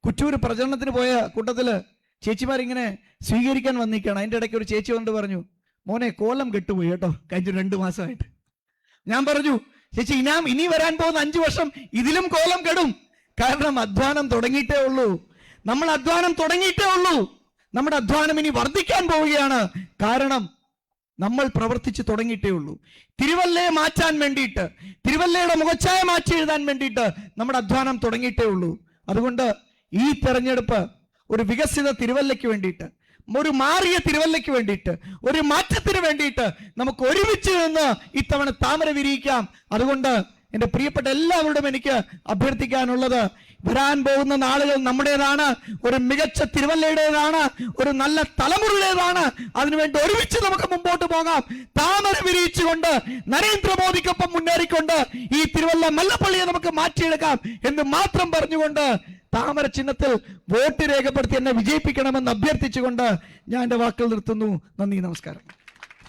കുറ്റൂർ പ്രചരണത്തിന് പോയ കൂട്ടത്തില് ചേച്ചിമാരിങ്ങനെ സ്വീകരിക്കാൻ വന്നിരിക്കുകയാണ്. അതിൻ്റെ ഇടയ്ക്ക് ഒരു ചേച്ചി കൊണ്ട് പറഞ്ഞു, മോനെ കോലം കെട്ടുപോയി കേട്ടോ കഴിഞ്ഞ 2 മാസമായിട്ട്. ഞാൻ പറഞ്ഞു, ചേച്ചി, ഇനി വരാൻ പോകുന്ന 5 വർഷം ഇതിലും കോലം കെടും. കാരണം അധ്വാനം തുടങ്ങിയിട്ടേ ഉള്ളൂ. നമ്മൾ അധ്വാനം തുടങ്ങിയിട്ടേ ഉള്ളൂ. നമ്മുടെ അധ്വാനം ഇനി വർദ്ധിക്കാൻ പോവുകയാണ്. കാരണം നമ്മൾ പ്രവർത്തിച്ച് തുടങ്ങിയിട്ടേ ഉള്ളൂ. തിരുവല്ലയെ മാറ്റാൻ വേണ്ടിയിട്ട്, തിരുവല്ലയുടെ മുഖച്ഛായ മാറ്റി എഴുതാൻ വേണ്ടിയിട്ട് നമ്മുടെ അധ്വാനം തുടങ്ങിയിട്ടേ ഉള്ളൂ. അതുകൊണ്ട് ഈ തെരഞ്ഞെടുപ്പ് ഒരു വികസിത തിരുവല്ലയ്ക്ക് വേണ്ടിയിട്ട്, ഒരു മാറിയ തിരുവല്ലയ്ക്ക് വേണ്ടിയിട്ട്, ഒരു മാറ്റത്തിന് വേണ്ടിയിട്ട് നമുക്ക് ഒരുമിച്ച് നിന്ന് ഇത്തവണ താമര വിരിയിക്കാം. അതുകൊണ്ട് എൻ്റെ പ്രിയപ്പെട്ട എല്ലാവരോടും എനിക്ക് അഭ്യർത്ഥിക്കാനുള്ളത്, വരാൻ പോകുന്ന നാളുകൾ നമ്മുടേതാണ്, ഒരു മികച്ച തിരുവല്ലയുടേതാണ്, ഒരു നല്ല തലമുറയുടേതാണ്. അതിനുവേണ്ടി ഒരുമിച്ച് നമുക്ക് മുമ്പോട്ട് പോകാം. താമര വിരിയിച്ചുകൊണ്ട് നരേന്ദ്രമോദിക്കൊപ്പം മുന്നേറിക്കൊണ്ട് ഈ തിരുവല്ല മല്ലപ്പള്ളിയെ നമുക്ക് മാറ്റിയെടുക്കാം എന്ന് മാത്രം പറഞ്ഞുകൊണ്ട് താമര ചിഹ്നത്തിൽ വോട്ട് രേഖപ്പെടുത്തി എന്നെ വിജയിപ്പിക്കണമെന്ന് അഭ്യർത്ഥിച്ചുകൊണ്ട് ഞാൻ എൻ്റെ വാക്കുകൾ നിർത്തുന്നു. നന്ദി, നമസ്കാരം.